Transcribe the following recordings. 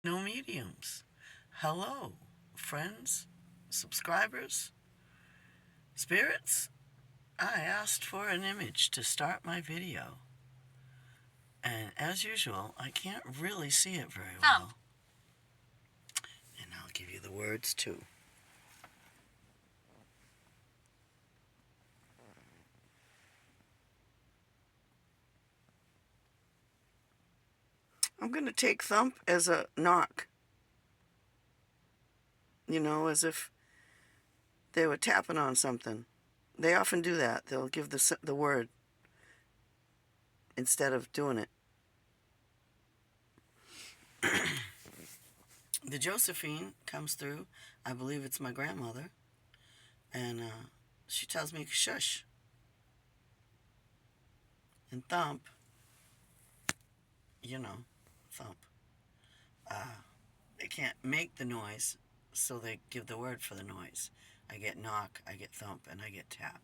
No mediums. Hello, friends, subscribers, spirits. I asked for an image to start my video, and as usual, I can't really see it very well. And I'll give you the words too. I'm going to take thump as a knock, as if they were tapping on something. They often do that. They'll give the word instead of doing it. The Josephine comes through. I believe it's my grandmother. And she tells me shush. And thump, thump. They can't make the noise, so they give the word for the noise. I get knock, I get thump, and I get tap.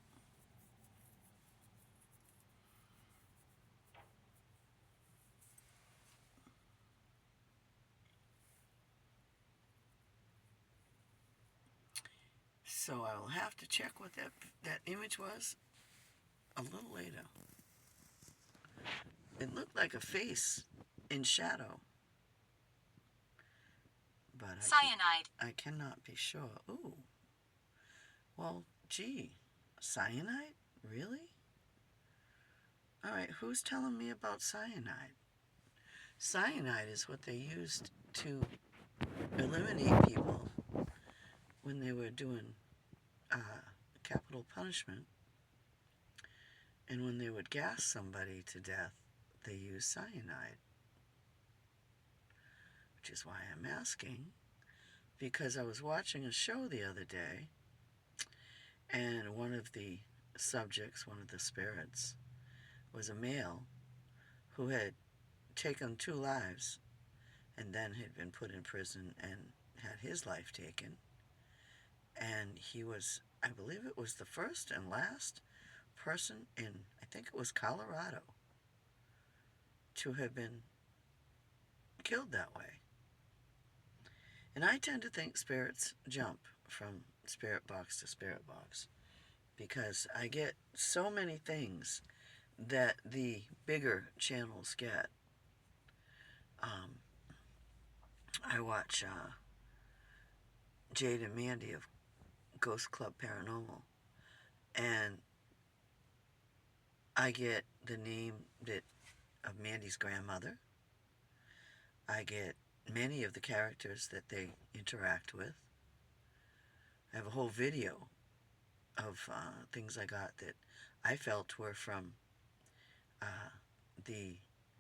So I will have to check what that image was a little later. It looked like a face in shadow. But Cyanide. I cannot be sure. Ooh. Well, gee. Cyanide? Really? Alright, who's telling me about cyanide? Cyanide is what they used to eliminate people when they were doing capital punishment. And when they would gas somebody to death, they used cyanide. Which is why I'm asking, because I was watching a show the other day, and one of the subjects, one of the spirits, was a male who had taken 2 lives and then had been put in prison and had his life taken. And he was, I believe it was the first and last person in, I think it was Colorado, to have been killed that way. And I tend to think spirits jump from spirit box to spirit box, because I get so many things that the bigger channels get. I watch Jade and Mandy of Ghost Club Paranormal, and I get the name of Mandy's grandmother. I get many of the characters that they interact with. I have a whole video of things I got that I felt were from the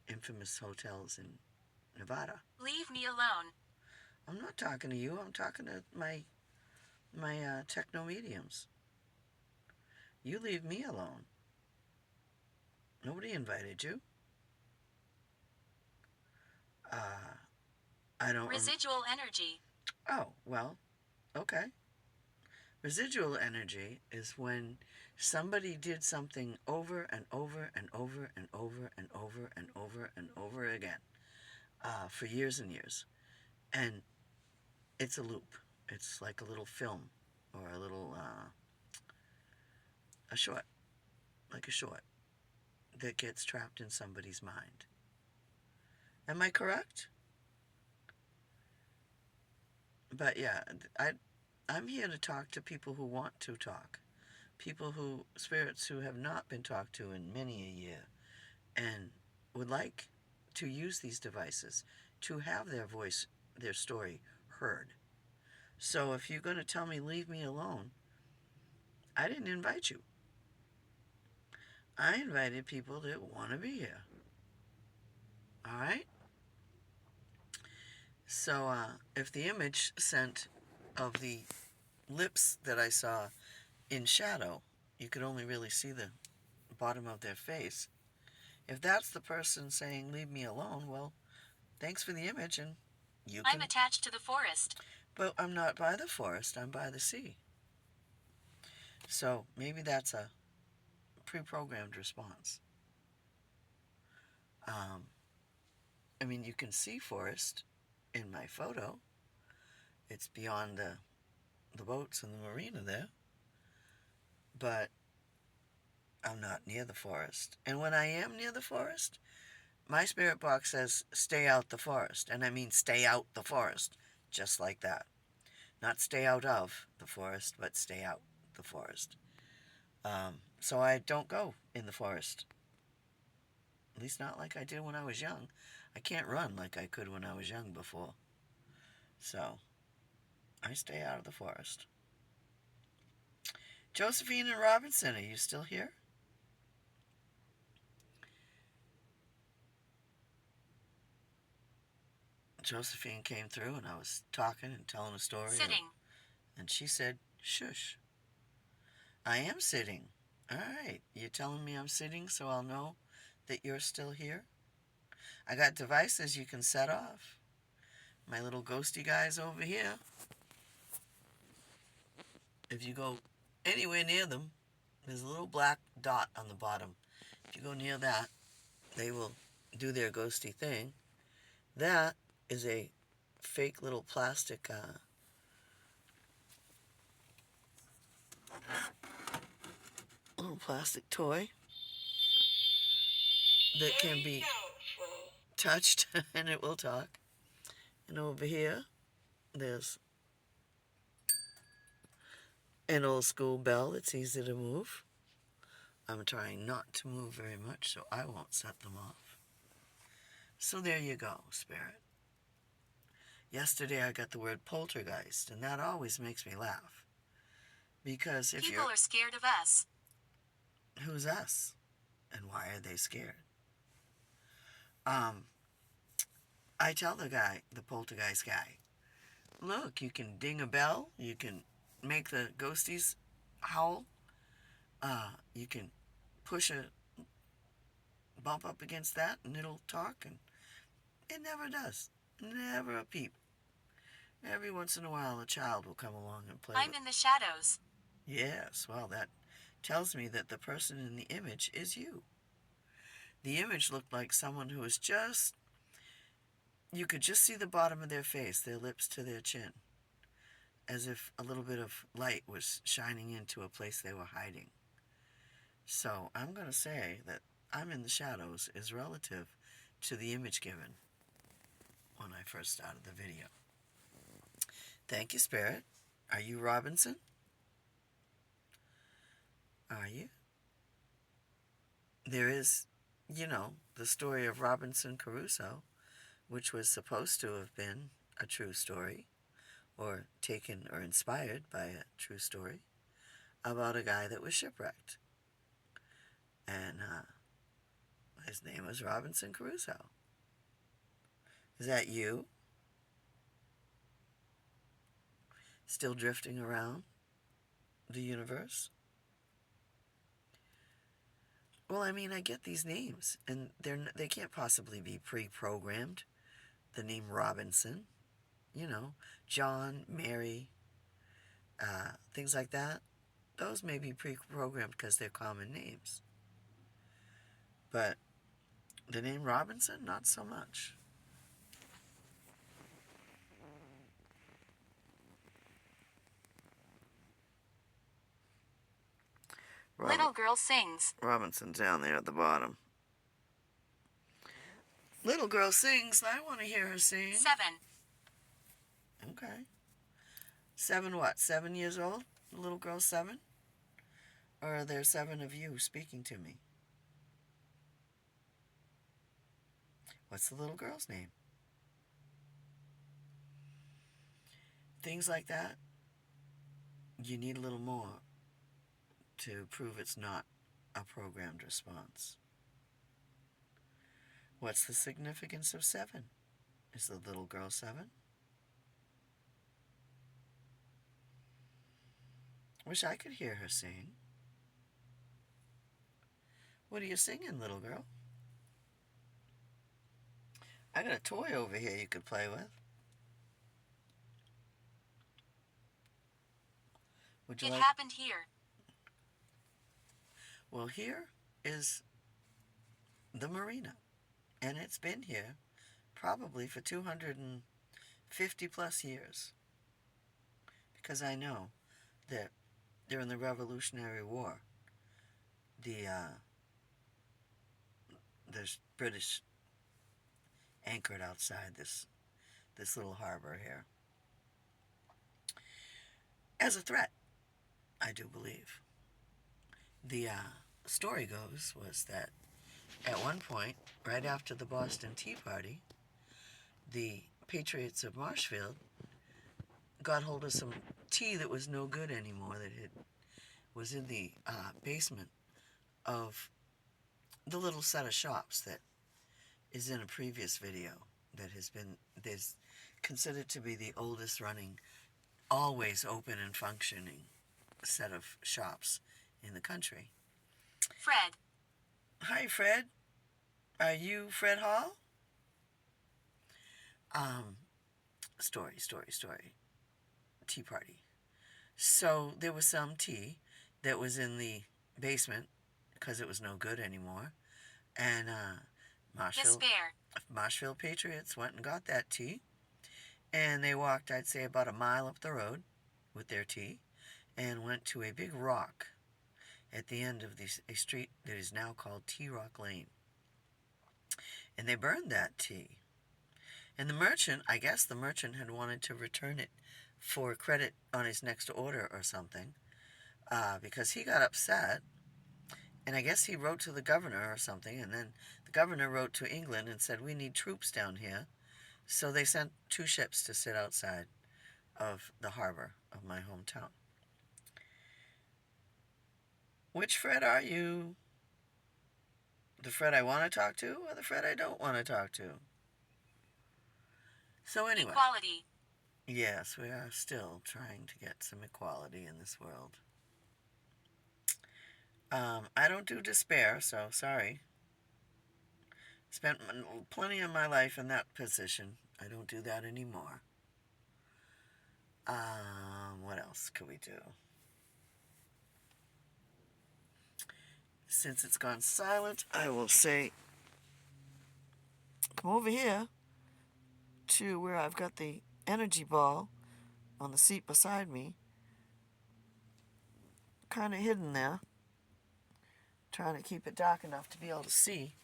infamous hotels in Nevada. Leave me alone. I'm not talking to you. I'm talking to my techno mediums. You leave me alone. Nobody invited you. I don't... Residual energy. Oh, well, okay. Residual energy is when somebody did something over and over and over and over and over and over and over again for years and years. And it's a loop. It's like a little film or a little, a short, like a short that gets trapped in somebody's mind. Am I correct? But yeah, I'm here to talk to people who want to talk. Spirits who have not been talked to in many a year and would like to use these devices to have their voice, their story heard. So if you're going to tell me leave me alone, I didn't invite you. I invited people that want to be here. All right? So if the image sent of the lips that I saw in shadow, you could only really see the bottom of their face. If that's the person saying leave me alone, well, thanks for the image, and you can... I'm attached to the forest. But I'm not by the forest, I'm by the sea. So maybe that's a pre-programmed response. I mean, you can see forest in my photo. It's beyond the boats and the marina there. But I'm not near the forest. And when I am near the forest, my spirit box says, stay out the forest. And I mean stay out the forest. Just like that. Not stay out of the forest, but stay out the forest. So I don't go in the forest. At least not like I did when I was young. I can't run like I could when I was young before. So I stay out of the forest. Josephine and Robinson, are you still here? Josephine came through and I was talking and telling a story. Sitting. And she said, shush. I am sitting. All right. You're telling me I'm sitting so I'll know that you're still here? I got devices you can set off. My little ghosty guys over here. If you go anywhere near them, there's a little black dot on the bottom. If you go near that, they will do their ghosty thing. That is a fake little plastic toy that can be touched and it will talk. And over here, there's an old school bell that's easy to move. I'm trying not to move very much, so I won't set them off. So there you go, spirit. Yesterday I got the word poltergeist, and that always makes me laugh. Because if People you're... are scared of us. Who's us? And why are they scared? I tell the poltergeist guy, look, you can ding a bell, you can make the ghosties howl, you can push a bump up against that and it'll talk, and it never does. Never a peep. Every once in a while a child will come along and play I'm in the shadows. Yes, well, that tells me that the person in the image is you. The image looked like someone who was just... You could just see the bottom of their face, their lips to their chin, as if a little bit of light was shining into a place they were hiding. So I'm going to say that I'm in the shadows is relative to the image given when I first started the video. Thank you, Spirit. Are you Robinson? Are you? There is, the story of Robinson Crusoe, which was supposed to have been a true story, or taken or inspired by a true story, about a guy that was shipwrecked. And his name was Robinson Crusoe. Is that you? Still drifting around the universe? Well, I mean, I get these names, and they can't possibly be pre-programmed. The name Robinson, John, Mary, things like that. Those may be pre-programmed because they're common names. But the name Robinson, not so much. Little girl sings. Robinson's down there at the bottom. Little girl sings. I want to hear her sing. 7. Okay. 7 what? 7 years old? The little girl 7? Or are there 7 of you speaking to me? What's the little girl's name? Things like that, you need a little more to prove it's not a programmed response. What's the significance of 7? Is the little girl 7? Wish I could hear her sing. What are you singing, little girl? I got a toy over here you could play with. Would you It like... happened here. Well, here is the marina, and it's been here probably for 50 plus years. Because I know that during the Revolutionary War, the there's British anchored outside this little harbor here as a threat, I do believe. The story goes was that at one point, right after the Boston Tea Party, the Patriots of Marshfield got hold of some tea that was no good anymore, that it was in the basement of the little set of shops that is in a previous video that has been there's considered to be the oldest running, always open and functioning set of shops in the country. Fred. Hi, Fred. Are you Fred Hall? Story. Tea party. So there was some tea that was in the basement because it was no good anymore. And Marshfield Patriots went and got that tea. And they walked, I'd say, about a mile up the road with their tea and went to a big rock at the end of a street that is now called Tea Rock Lane. And they burned that tea. And the merchant, I guess the merchant had wanted to return it for credit on his next order or something, because he got upset. And I guess he wrote to the governor or something, and then the governor wrote to England and said, we need troops down here. So they sent 2 ships to sit outside of the harbor of my hometown. Which Fred are you? The Fred I want to talk to or the Fred I don't want to talk to? So anyway. Equality. Yes, we are still trying to get some equality in this world. I don't do despair, so sorry. Spent plenty of my life in that position. I don't do that anymore. What else could we do? Since it's gone silent, I will say, come over here to where I've got the energy ball on the seat beside me. Kind of hidden there. Trying to keep it dark enough to be able to see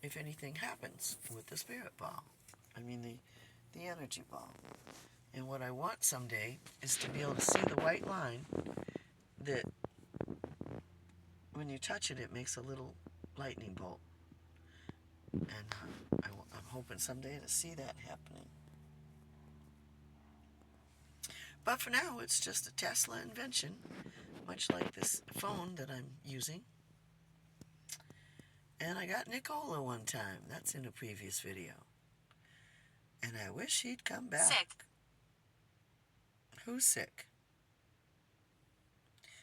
if anything happens with the spirit ball. I mean the energy ball. And what I want someday is to be able to see the white line that when you touch it, it makes a little lightning bolt. And I'm hoping someday to see that happening. But for now, it's just a Tesla invention, much like this phone that I'm using. And I got Nicola one time. That's in a previous video. And I wish he'd come back. Sick. Who's sick?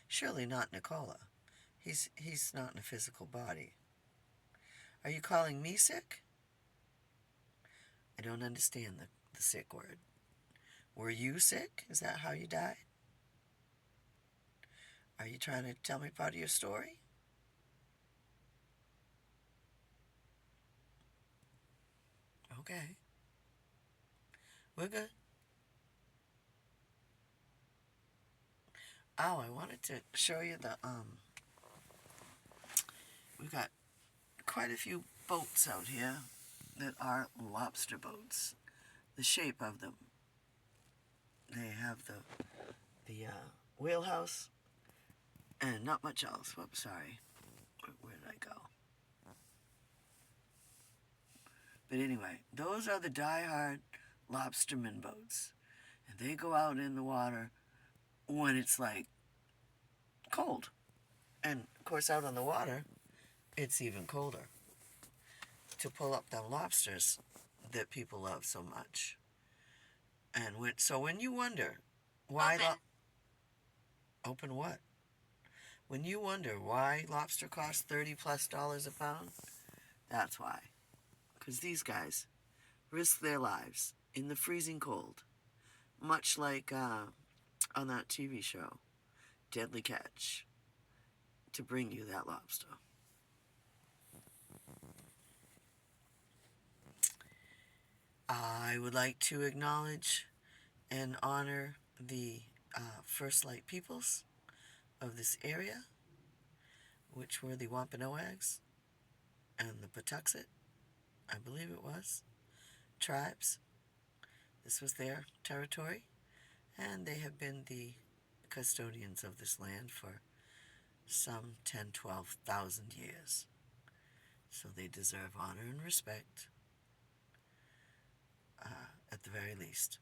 Surely not Nicola. He's not in a physical body. Are you calling me sick? I don't understand the sick word. Were you sick? Is that how you died? Are you trying to tell me part of your story? Okay. We're good. Oh, I wanted to show you we've got quite a few boats out here that are lobster boats. The shape of them. They have the wheelhouse and not much else. Whoops, sorry. Where did I go? But anyway, those are the die-hard lobsterman boats. And they go out in the water when it's like cold. And of course out on the water, it's even colder. To pull up them lobsters that people love so much. And when you wonder why open what? When you wonder why lobster costs $30+ a pound, that's why. Because these guys risk their lives in the freezing cold, much like on that TV show, Deadly Catch, to bring you that lobster. I would like to acknowledge and honor the First Light peoples of this area, which were the Wampanoags and the Patuxet, I believe it was, tribes. This was their territory, and they have been the custodians of this land for some 10, 12,000 years. So they deserve honor and respect, at the very least.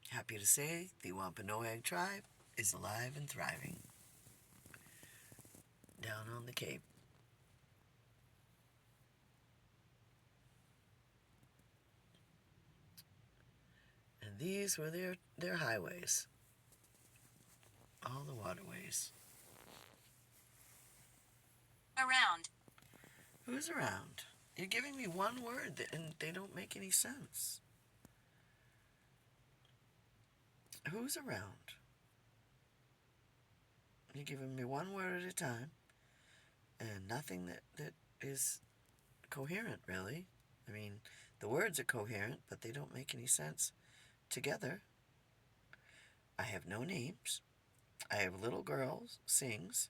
Happy to say the Wampanoag tribe is alive and thriving down on the Cape. And these were their highways, all the waterways. Around. Who's around? You're giving me one word and they don't make any sense. Who's around? You're giving me one word at a time and nothing that is coherent, really. I mean, the words are coherent, but they don't make any sense together. I have no names. I have little girl sings,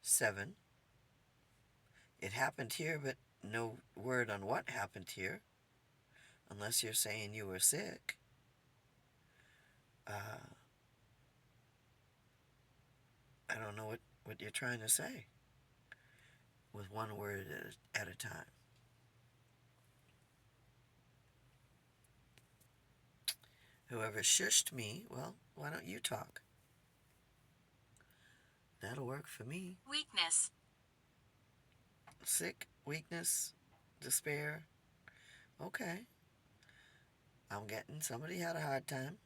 7. It happened here, but no word on what happened here, unless you're saying you were sick. I don't know what you're trying to say with one word at a time. Whoever shushed me, well, why don't you talk? That'll work for me. Weakness. Sick, weakness, despair. Okay. I'm getting somebody had a hard time.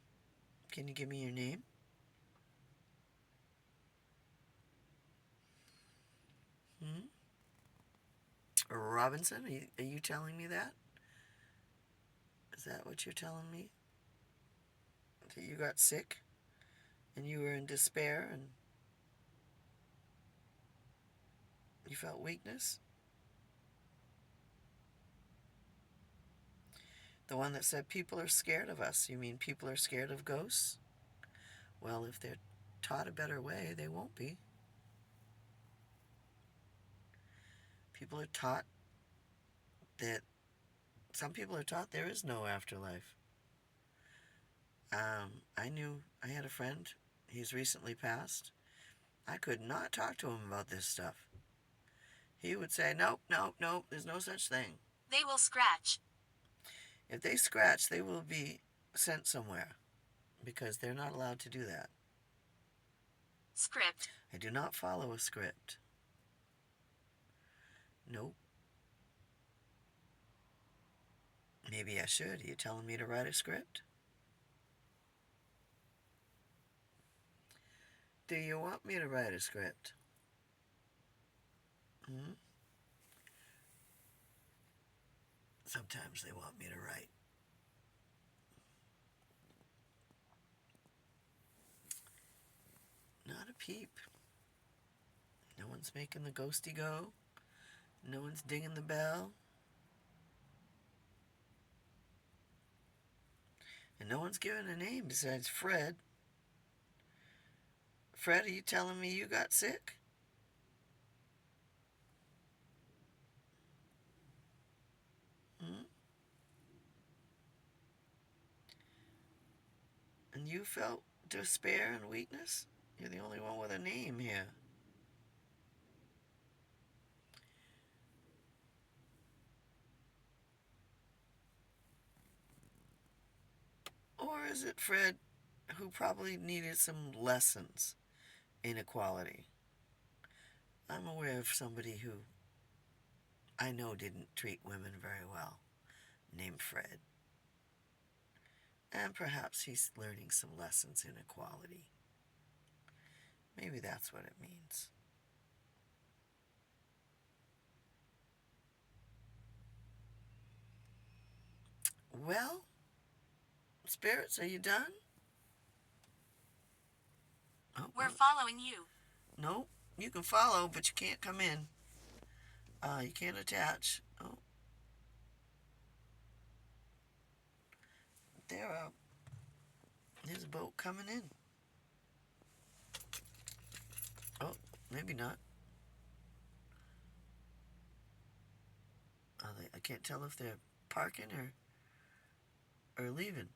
Can you give me your name? Robinson? Are you telling me that? Is that what you're telling me? That you got sick and you were in despair and you felt weakness? The one that said people are scared of us. You mean people are scared of ghosts? Well, if they're taught a better way, they won't be. People are taught that some people are taught there is no afterlife. I had a friend, he's recently passed. I could not talk to him about this stuff. He would say, nope, nope, nope, there's no such thing. They will scratch. If they scratch, they will be sent somewhere because they're not allowed to do that. Script. I do not follow a script. Nope. Maybe I should. Are you telling me to write a script? Do you want me to write a script? Sometimes they want me to write. Not a peep. No one's making the ghosty go. No one's dinging the bell. And no one's given a name besides Fred. Fred, are you telling me you got sick? And you felt despair and weakness? You're the only one with a name here. Or is it Fred who probably needed some lessons in equality? I'm aware of somebody who I know didn't treat women very well, named Fred. And perhaps he's learning some lessons in equality. Maybe that's what it means. Well, spirits, are you done? Oh, We're following you. no, you can follow, but you can't come in. You can't attach. Oh, There's a boat coming in. Oh, maybe not. I can't tell if they're parking or leaving.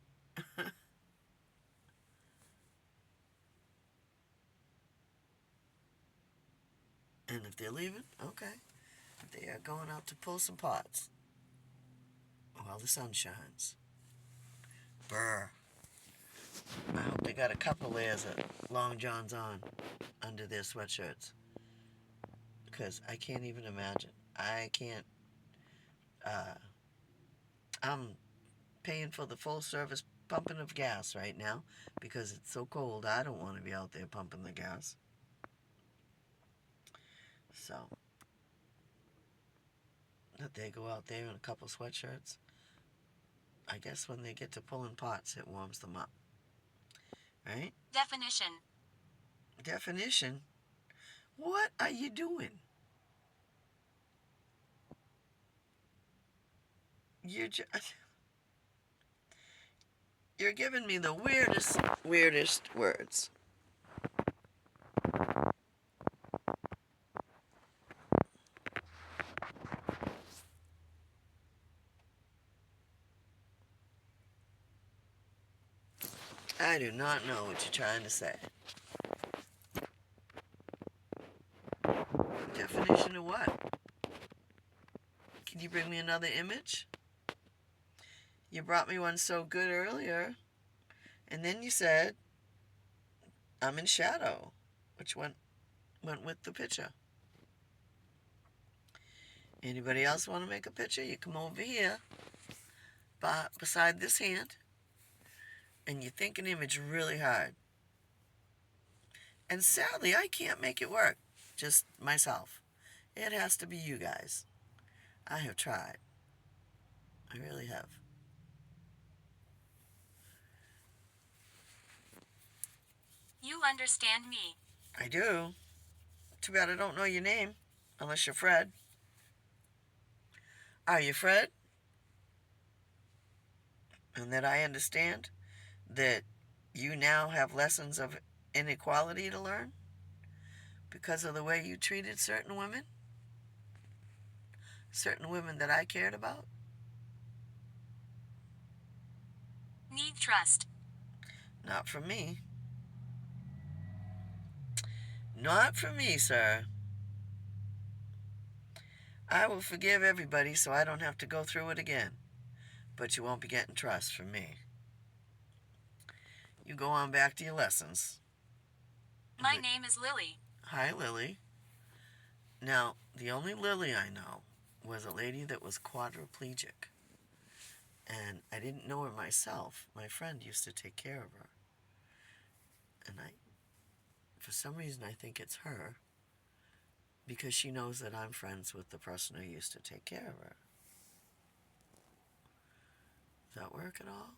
And if they're leaving, okay. They are going out to pull some pots while the sun shines. Brr. I hope they got a couple layers of long johns on under their sweatshirts. Because I can't even imagine. I can't. I'm paying for the full service pumping of gas right now because it's so cold. I don't want to be out there pumping the gas. So, that they go out there in a couple sweatshirts. I guess when they get to pulling pots, it warms them up. Right? Definition. Definition? What are you doing? You're giving me the weirdest words. I do not know what you're trying to say. Definition of what? Can you bring me another image? You brought me one so good earlier, and then you said, I'm in shadow, which went with the picture. Anybody else want to make a picture? You come over here, beside this hand, and you think an image really hard. And sadly, I can't make it work, just myself. It has to be you guys. I have tried. I really have. You understand me. I do. Too bad I don't know your name, unless you're Fred. Are you Fred? And that I understand that you now have lessons of inequality to learn because of the way you treated certain women that I cared about. Need trust. Not from me. Not from me, sir. I will forgive everybody so I don't have to go through it again. But you won't be getting trust from me. You go on back to your lessons. My name is Lily. Hi, Lily. Now, the only Lily I know was a lady that was quadriplegic. And I didn't know her myself. My friend used to take care of her. And for some reason, I think it's her. Because she knows that I'm friends with the person who used to take care of her. Does that work at all?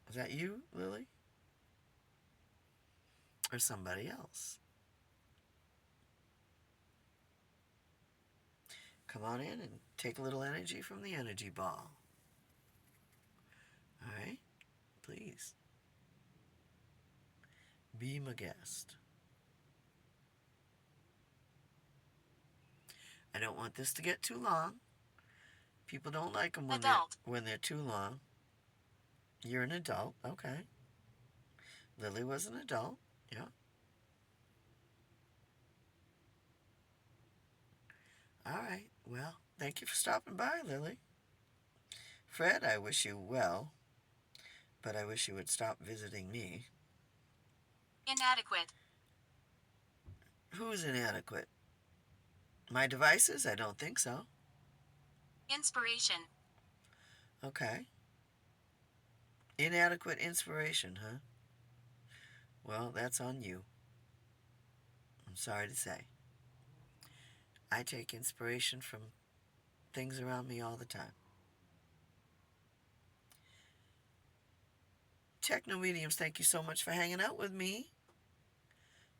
Is that you, Lily? Or somebody else? Come on in and take a little energy from the energy ball. All right? Please. Be my guest. I don't want this to get too long. People don't like them when they're too long. You're an adult, okay. Lily was an adult, yeah. All right, well, thank you for stopping by, Lily. Fred, I wish you well, but I wish you would stop visiting me. Inadequate. Who's inadequate? My devices? I don't think so. Inspiration. Okay. Inadequate inspiration, huh? Well, that's on you. I'm sorry to say. I take inspiration from things around me all the time. Techno mediums, thank you so much for hanging out with me.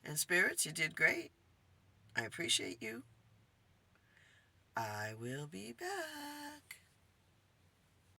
And spirits, you did great. I appreciate you. I will be back.